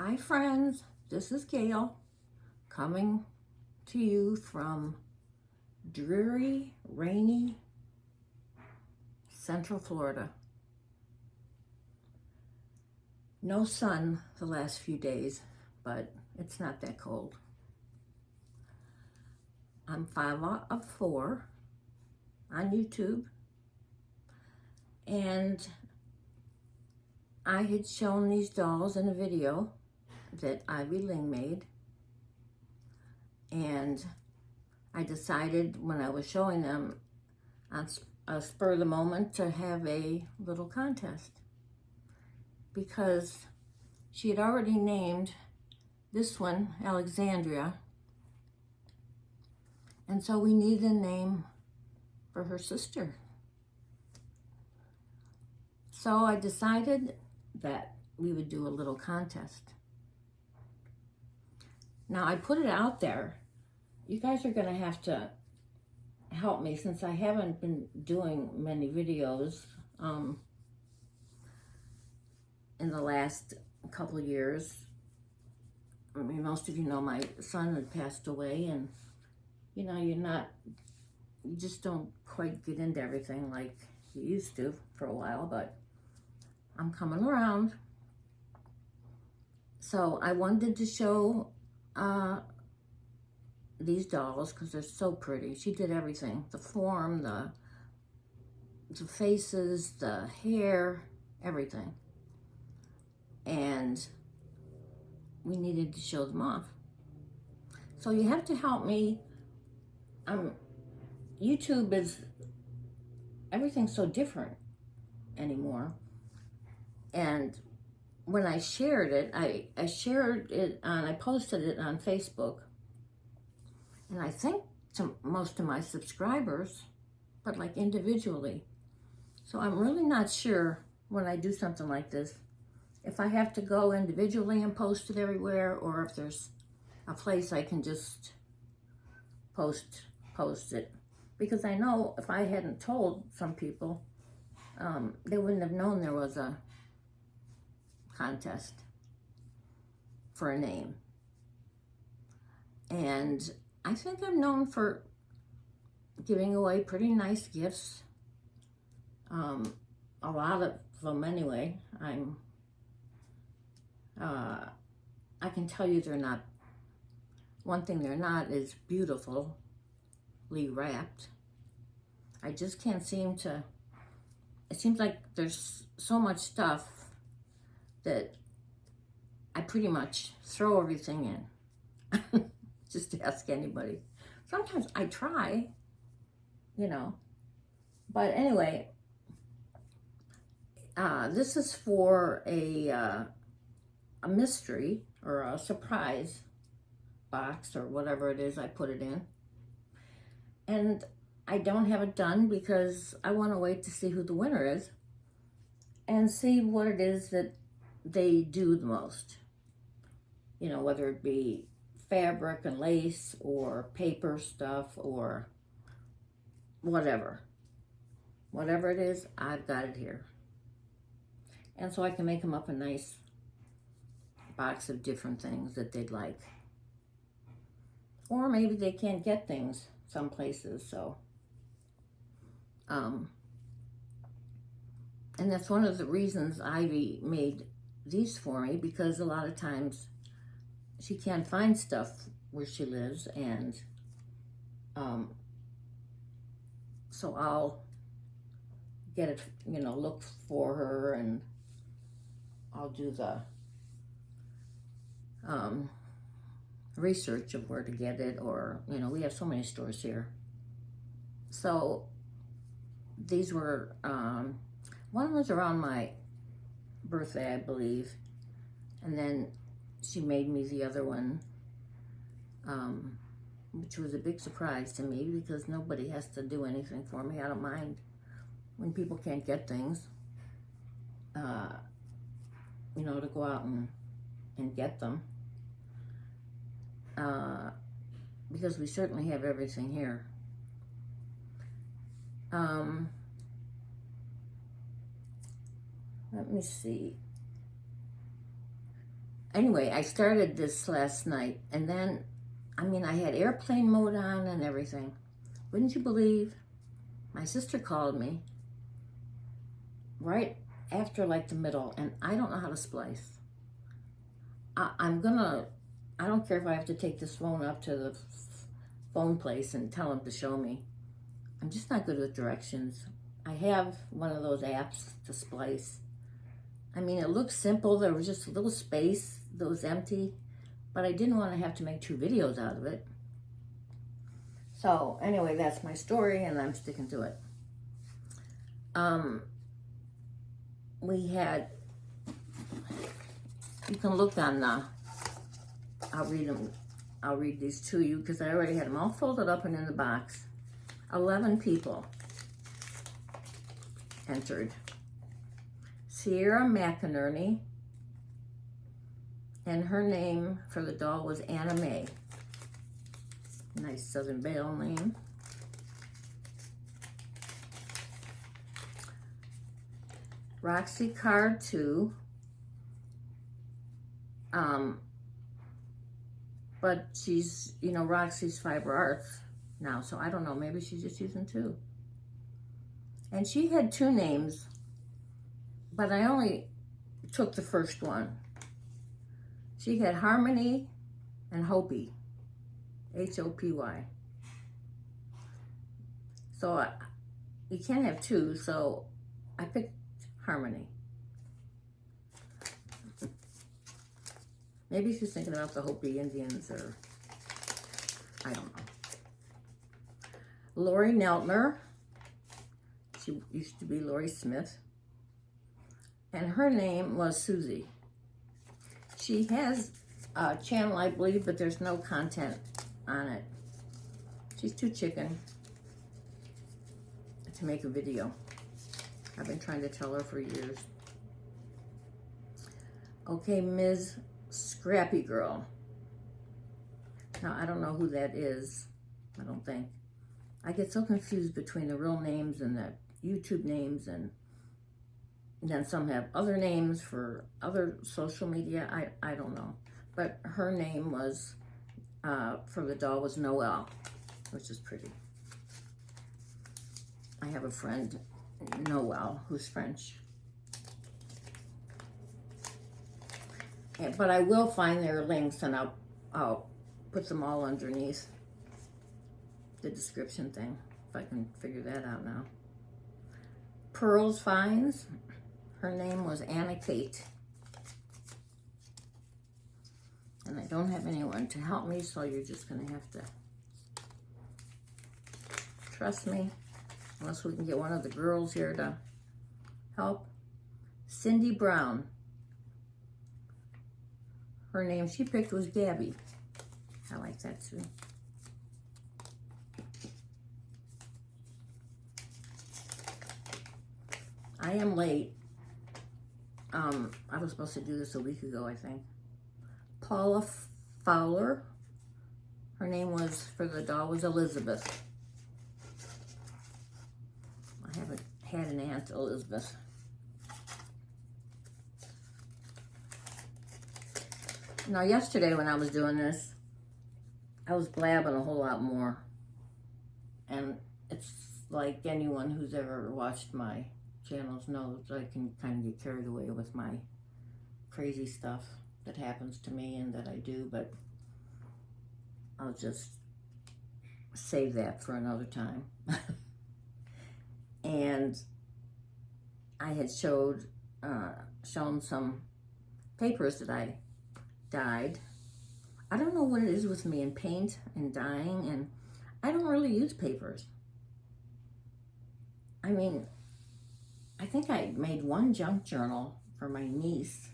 Hi friends, this is Gail coming to you from dreary, rainy Central Florida. No sun the last few days, but it's not that cold. I'm 5 of 4 on YouTube, and I had shown these dolls in a video that Ling made, and I decided when I was showing them on a spur of the moment to have a little contest, because she had already named this one Alexandria, and so we needed a name for her sister. So I decided that we would do a little contest. Now I put it out there. You guys are going to have to help me since I haven't been doing many videos in the last couple of years. I mean, most of you know my son had passed away, and you just don't quite get into everything like you used to for a while, but I'm coming around. So I wanted to show these dolls because they're so pretty. She did everything: the form, the faces, the hair, everything. And we needed to show them off. So you have to help me. YouTube is, everything's so different anymore. And when I shared it, I shared it I posted it on Facebook. And I think to most of my subscribers, but like individually. So I'm really not sure when I do something like this, if I have to go individually and post it everywhere, or if there's a place I can just post it. Because I know if I hadn't told some people, they wouldn't have known there was a contest for a name. And I think I'm known for giving away pretty nice gifts. A lot of them anyway. I can tell you they're not, one thing they're not is beautifully wrapped. I just can't seem to, it seems like there's so much stuff that I pretty much throw everything in. Just to ask anybody. Sometimes I try, but anyway, this is for a mystery or a surprise box or whatever it is I put it in. And I don't have it done because I want to wait to see who the winner is and see what it is that they do the most. Whether it be fabric and lace or paper stuff or whatever it is, I've got it here. And so I can make them up a nice box of different things that they'd like. Or maybe they can't get things some places, so and that's one of the reasons Ivy made these for me, because a lot of times she can't find stuff where she lives, and so I'll get it, look for her, and I'll do the research of where to get it, or, we have so many stores here. So these were, one was around my birthday, I believe, and then she made me the other one, which was a big surprise to me because nobody has to do anything for me. I don't mind when people can't get things, to go out and get them, because we certainly have everything here. Let me see. anyway, I started this last night, and then, I mean, I had airplane mode on and everything. Wouldn't you believe? My sister called me right after like the middle, and I don't know how to splice. I don't care if I have to take this phone up to the phone place and tell them to show me. I'm just not good with directions. I have one of those apps to splice. I mean, it looks simple. There was just a little space that was empty, but I didn't want to have to make 2 videos out of it. So anyway, that's my story, and I'm sticking to it. We had, you can look on the, I'll read these to you because I already had them all folded up and in the box. 11 people entered. Ciara McInerney, and her name for the doll was Anna Mae. Nice Southern Belle name. Roxy card 2. But she's, you know, Roxy's Fiber Arts now, so I don't know, maybe she's just using 2. And she had 2 names, but I only took the first one. She had Harmony and Hopi, H-O-P-Y. So you can't have 2, so I picked Harmony. Maybe she's thinking about the Hopi Indians, or I don't know. Lori Neltner. She used to be Lori Smith. And her name was Susie. She has a channel, I believe, but there's no content on it. She's too chicken to make a video. I've been trying to tell her for years. Okay, Ms. Scrappy Girl. Now, I don't know who that is. I don't think. I get so confused between the real names and the YouTube names, and then some have other names for other social media. I don't know. But her name was, for the doll, was Noelle, which is pretty. I have a friend, Noelle, who's French. But I will find their links, and I'll put them all underneath the description thing, if I can figure that out now. Pearls Finds. Her name was Anna Kate. And I don't have anyone to help me, so you're just going to have to trust me, unless we can get one of the girls here to help. Cindy Brown. Her name she picked was Gabby. I like that too. I am late. I was supposed to do this a week ago, I think. Paula Fowler. Her name was, for the doll, was Elizabeth. I haven't had an Aunt Elizabeth. Now, yesterday when I was doing this, I was blabbing a whole lot more. And it's like anyone who's ever watched my channels knows I can kind of get carried away with my crazy stuff that happens to me and that I do, but I'll just save that for another time. And I had shown some papers that I dyed. I don't know what it is with me and paint and dyeing, and I don't really use papers. I mean, I think I made one junk journal for my niece,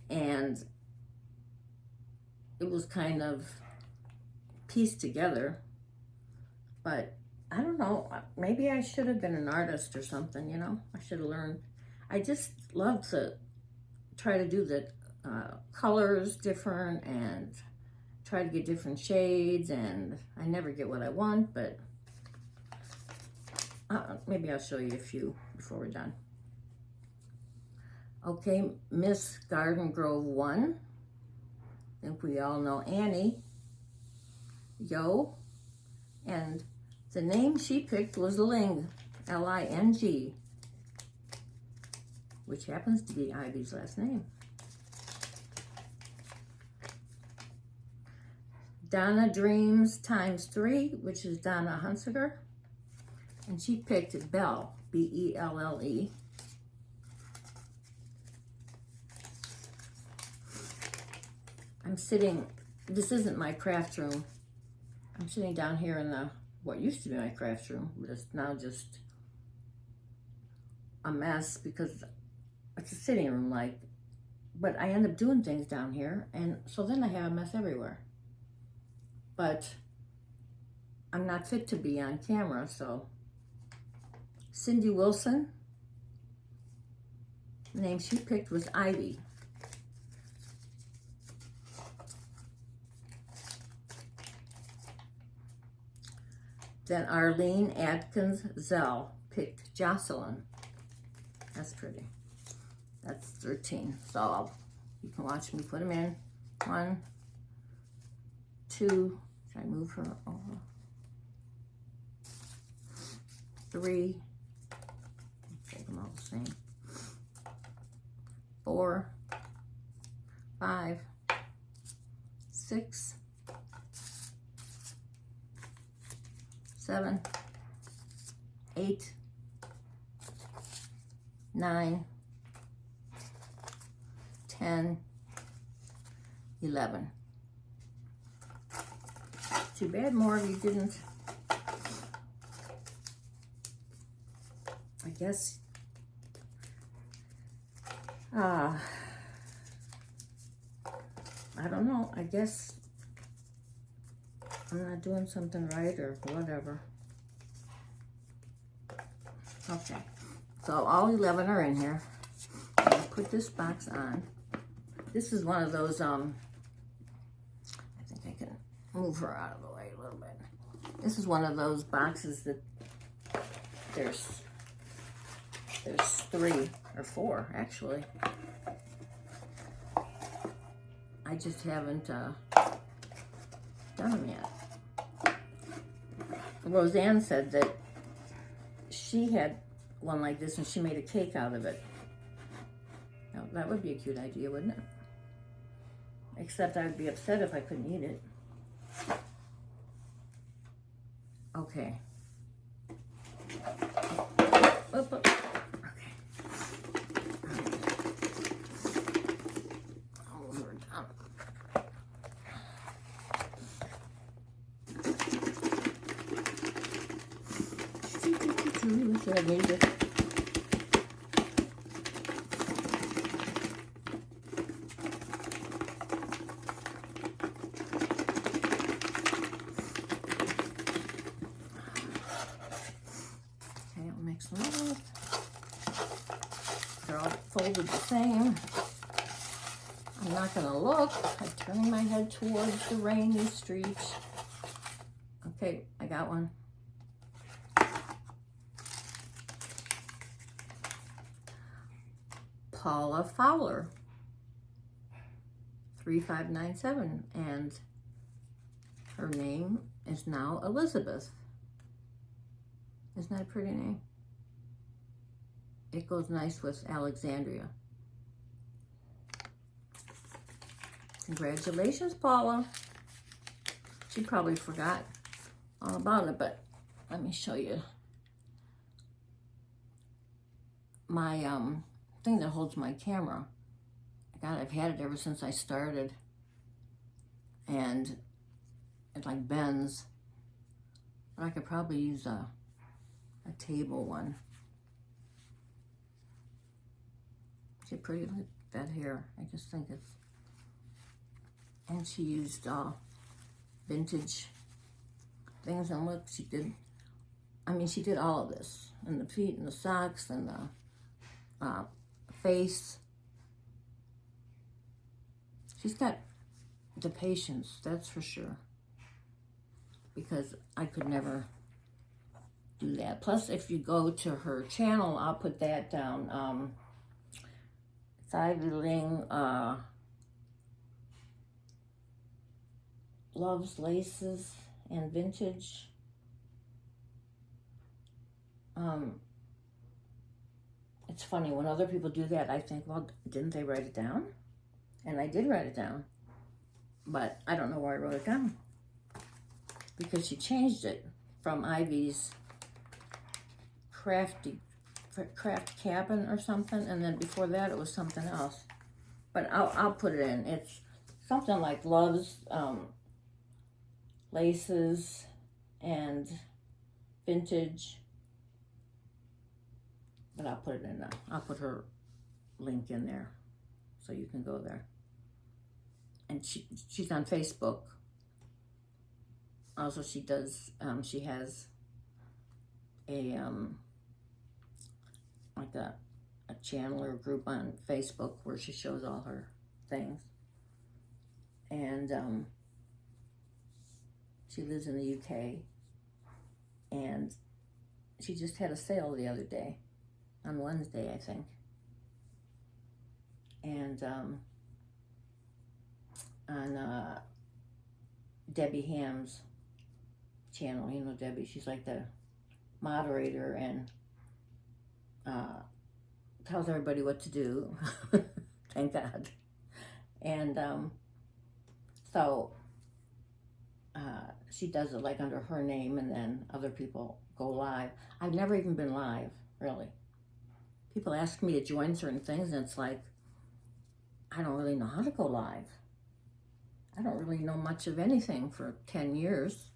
and it was kind of pieced together, but I don't know, maybe I should have been an artist or something, you know? I should have learned. I just love to try to do the colors different and try to get different shades, and I never get what I want, but maybe I'll show you a few before we're done. Okay, Miss Garden Grove 1. I think we all know Annie. Yeoh. And the name she picked was Ling, L-I-N-G, which happens to be Ivy's last name. Donna Dreams ×3, which is Donna Hunziker. And she picked Belle, B-E-L-L-E. I'm sitting, this isn't my craft room. I'm sitting down here in the, what used to be my craft room, but it's now just a mess because it's a sitting room like, but I end up doing things down here, and so then I have a mess everywhere. But I'm not fit to be on camera, so. Cindy Wilson, the name she picked was Ivy. Then Arlene Adkins-Zell picked Jocelyn. That's pretty. That's 13. So you can watch me put them in. 1, 2. Should I move her over? 3. Take them all the same. 4, 5, 6, 7, 8, 9, 10, 11. Too bad more of you didn't. I guess, I don't know. I guess I'm not doing something right or whatever. Okay, so all 11 are in here. I'm gonna put this box on. This is one of those, I think I can move her out of the way a little bit. This is one of those boxes that there's 3 or 4 actually. I just haven't done them yet. Rosanne said that she had one like this and she made a cake out of it. Now, that would be a cute idea, wouldn't it? Except I'd be upset if I couldn't eat it. Okay. Up. Okay. I'll move her down. Should I move it? Okay, I'll mix them up. They're all folded the same. I'm not gonna look. I'm turning my head towards the rainy street. Okay, I got one. Paula Fowler, 3597, and her name is now Elizabeth. Isn't that a pretty name? It goes nice with Alexandria. Congratulations, Paula. She probably forgot all about it, but let me show you my thing that holds my camera. God, I've had it ever since I started, and it like bends. But I could probably use a table one. See, pretty, look at that hair. I just think it's, and she used vintage things, and look, she did, I mean, she did all of this, and the feet, and the socks, and the face. She's got the patience, that's for sure, because I could never do that. Plus, if you go to her channel, I'll put that down. Ivy Ling, Loves, Laces, and Vintage. It's funny, when other people do that, I think, well, didn't they write it down? And I did write it down, but I don't know where I wrote it down, because she changed it from Ivy's craft cabin or something, and then before that it was something else. But I'll put it in. It's something like Loves, Laces, and Vintage. But I'll put it in there. I'll put her link in there so you can go there. And she's on Facebook. Also, she does, she has a, like a channel or group on Facebook where she shows all her things. And she lives in the UK. And she just had a sale the other day. On Wednesday, I think. And on Debbie Ham's channel, you know Debbie, she's like the moderator and tells everybody what to do. Thank God. And so she does it like under her name, and then other people go live. I've never even been live, really. People ask me to join certain things, and it's like, I don't really know how to go live. I don't really know much of anything for 10 years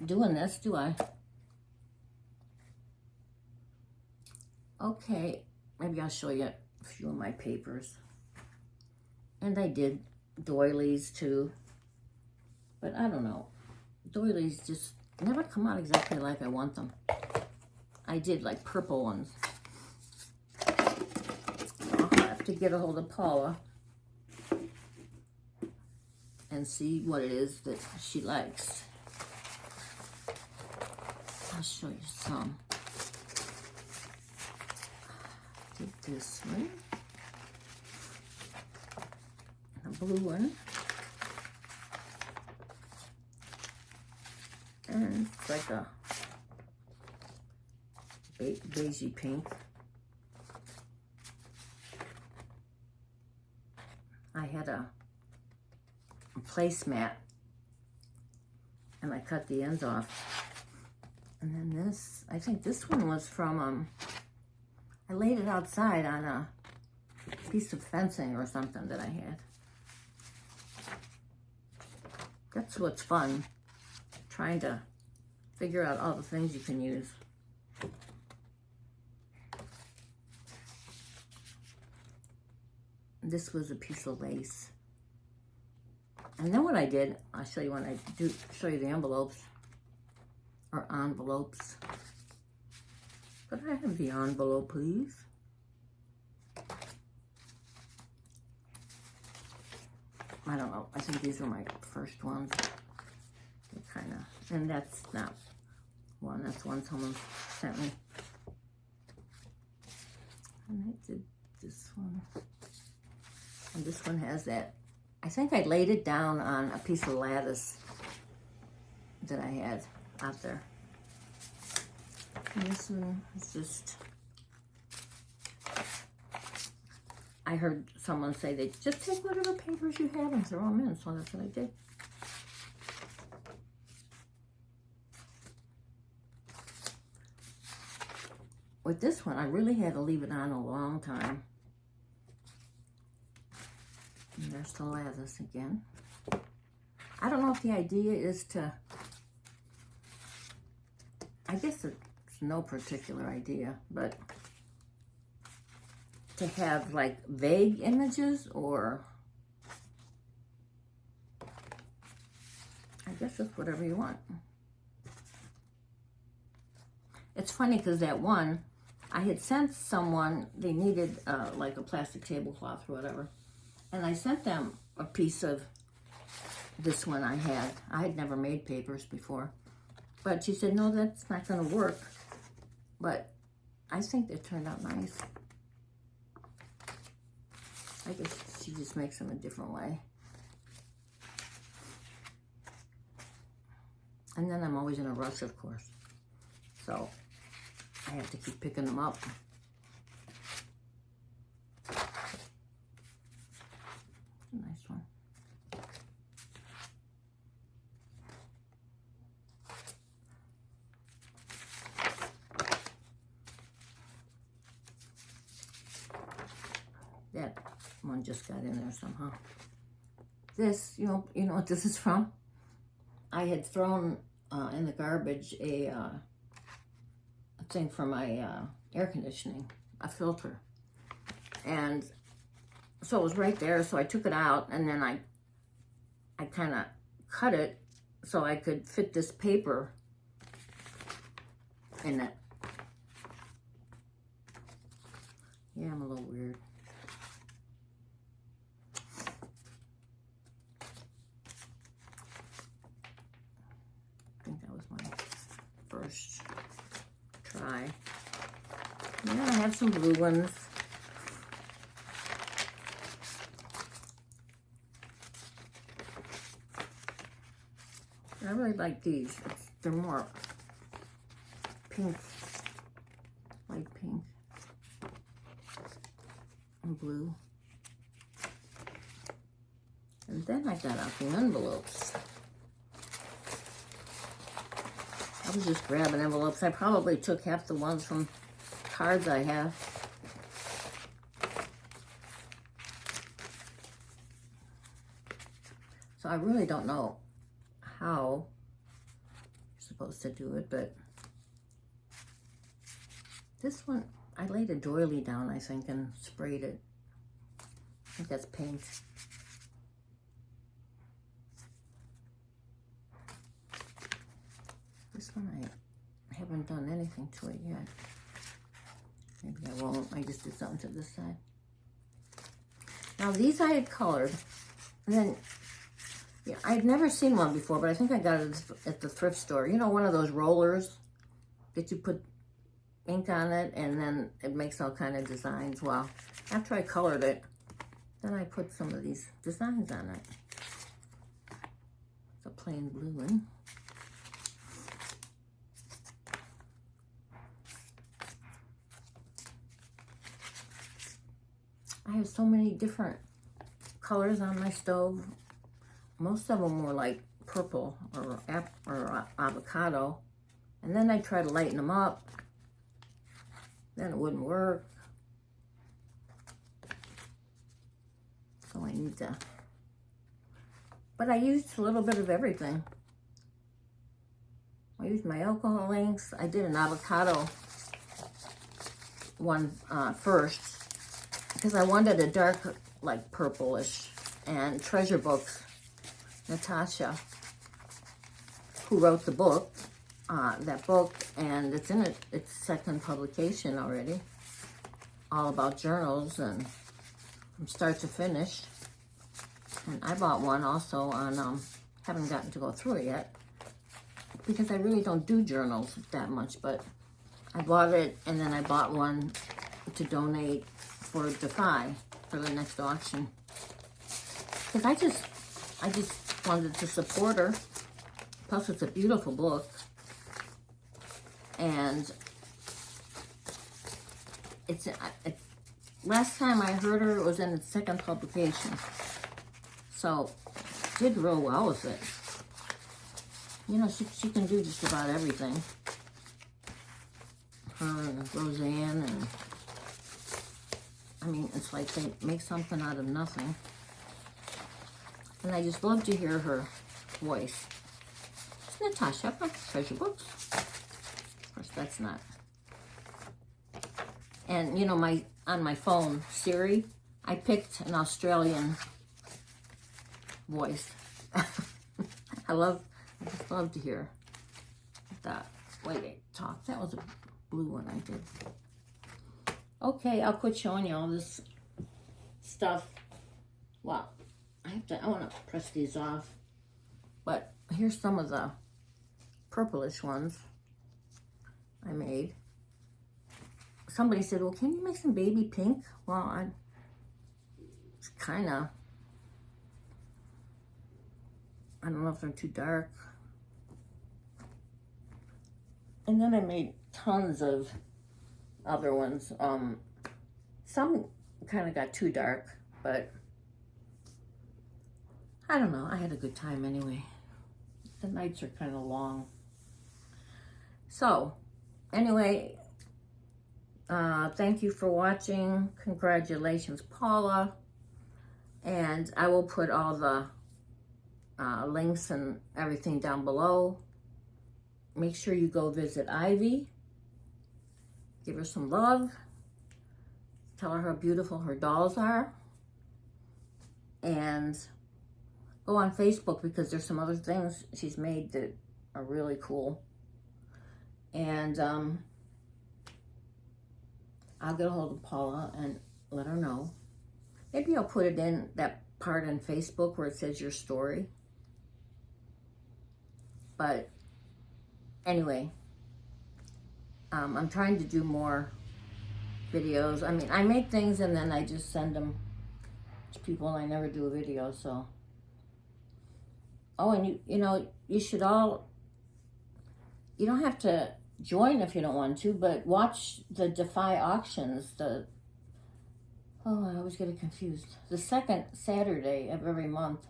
doing this, do I? Okay, maybe I'll show you a few of my papers. And I did doilies too, but I don't know. Doilies just never come out exactly like I want them. I did like purple ones. To get a hold of Paula and see what it is that she likes. I'll show you some. Did this one, and a blue one, and it's like a beigey pink. I had a placemat, and I cut the ends off. And then this, I think this one was from, I laid it outside on a piece of fencing or something that I had. That's what's fun, trying to figure out all the things you can use. This was a piece of lace. And then what I did, I'll show you when I do show you the envelopes, or envelopes. Could I have the envelope, please? I don't know. I think these were my first ones. They kind of, and that's not one. That's one someone sent me. And I did this one. And this one has that, I think I laid it down on a piece of lattice that I had out there. And this one is just, I heard someone say they just take whatever papers you have and throw them in, so that's what I did. With this one, I really had to leave it on a long time. And there's the lattice again. I don't know if the idea is to, I guess it's no particular idea, but to have like vague images, or I guess it's whatever you want. It's funny because that one, I had sent someone, they needed like a plastic tablecloth or whatever. And I sent them a piece of this one I had. I had never made papers before. But she said, no, that's not going to work. But I think it turned out nice. She just makes them a different way. And then I'm always in a rush, of course. So I have to keep picking them up. A nice one. That one just got in there somehow. This, you know what this is from? I had thrown in the garbage a thing for my air conditioning, a filter. And so it was right there, so I took it out, and then I kind of cut it so I could fit this paper in it. Yeah, I'm a little weird. I think that was my first try. And then I have some blue ones. I really like these. They're more pink, light pink, and blue. And then I got out the envelopes. I was just grabbing envelopes. I probably took half the ones from cards I have. So I really don't know how you're supposed to do it, but this one, I laid a doily down, I think, and sprayed it. I think that's paint. This one, I haven't done anything to it yet. Maybe I won't. I just did something to this side. Now, these I had colored. And then, yeah, I'd never seen one before, but I think I got it at the thrift store. You know, one of those rollers that you put ink on it, and then it makes all kind of designs. Well, after I colored it, then I put some of these designs on it. It's a plain blue one. I have so many different colors on my stove. Most of them were like purple or avocado. And then I try to lighten them up. Then it wouldn't work. So I need to. But I used a little bit of everything. I used my alcohol inks. I did an avocado one first, because I wanted a dark, like purplish. And Treasure Books, Natasha, who wrote the book, that book, and it's in its second publication already, all about journals and from start to finish. And I bought one also on, haven't gotten to go through it yet, because I really don't do journals that much, but I bought it, and then I bought one to donate for Defy for the next auction. Because I just wanted to support her. Plus, it's a beautiful book. And last time I heard her, it was in its second publication. So, did real well with it. You know, she can do just about everything. Her and Rosanne, and I mean, it's like they make something out of nothing. And I just love to hear her voice. It's Natasha from Treasure Books. Of course, that's not. And, you know, on my phone, Siri, I picked an Australian voice. I just love to hear that. Wait, talk. That was a blue one I did. Okay, I'll quit showing you all this stuff. Well, I want to press these off. But here's some of the purplish ones I made. Somebody said, well, can you make some baby pink? Well, kind of, I don't know if they're too dark. And then I made tons of other ones. Some kind of got too dark, but I don't know. I had a good time anyway. The nights are kind of long. So, anyway, thank you for watching. Congratulations, Paula. And I will put all the links and everything down below. Make sure you go visit Ivy. Give her some love. Tell her how beautiful her dolls are. And go on Facebook because there's some other things she's made that are really cool. And I'll get a hold of Paula and let her know. Maybe I'll put it in that part on Facebook where it says your story. But anyway, I'm trying to do more videos. I mean, I make things and then I just send them to people and I never do a video, so. Oh, and you know, you should all, you don't have to join if you don't want to, but watch the Defy auctions, I always get it confused. The second Saturday of every month,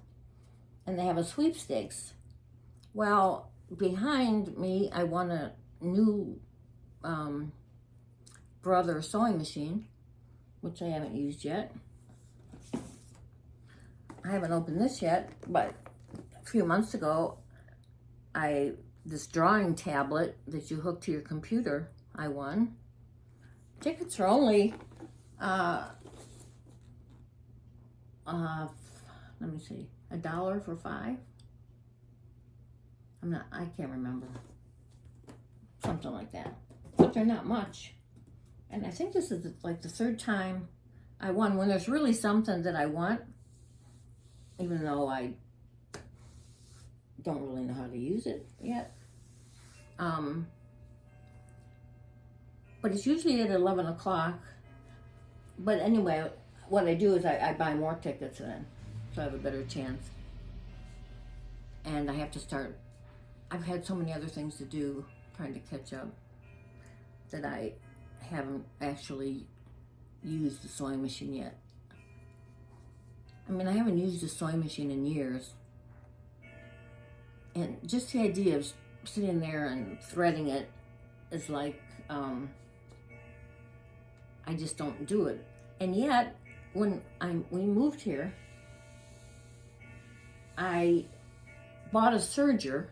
and they have a sweepstakes. Well, behind me, I won a new Brother sewing machine, which I haven't used yet. I haven't opened this yet, but a few months ago, this drawing tablet that you hook to your computer, I won. Tickets are only, let me see, $1 for 5? I can't remember. Something like that. But they're not much. And I think this is like the third time I won. When there's really something that I want, even though I don't really know how to use it yet. But it's usually at 11 o'clock. But anyway, what I do is I buy more tickets then, so I have a better chance. And I have to start, I've had so many other things to do, trying to catch up, that I haven't actually used the sewing machine yet. I mean, I haven't used a sewing machine in years. And just the idea of sitting there and threading it is like, I just don't do it. And yet, when we moved here, I bought a serger,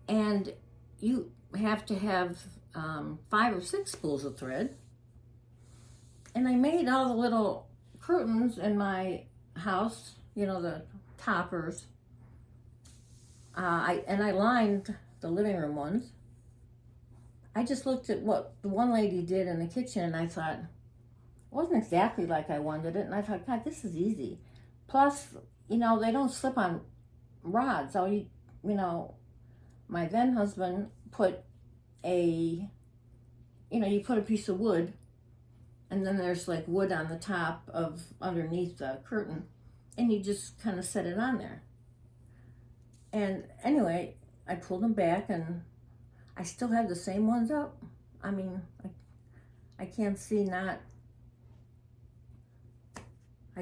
and you have to have 5 or 6 spools of thread. And I made all the little curtains in my house, you know, the toppers. And I lined the living room ones. I just looked at what the one lady did in the kitchen, and I thought, it wasn't exactly like I wanted it. And I thought, God, this is easy. Plus, you know, they don't slip on rods. So, you know, my then husband put you put a piece of wood, and then there's like wood on the top of underneath the curtain, and you just kind of set it on there. And anyway, I pulled them back, and I still have the same ones up. I mean, I can't see I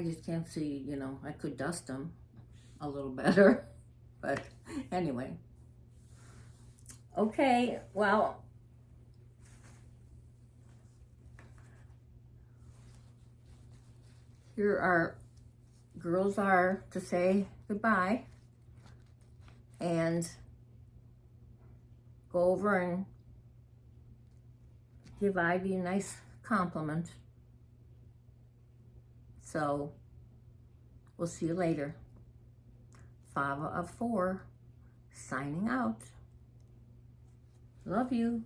just can't see, you know, I could dust them a little better. But anyway. Okay, well, here our girls are to say goodbye. And go over and give Ivy a nice compliment. So, we'll see you later. Fava of 4, signing out. Love you.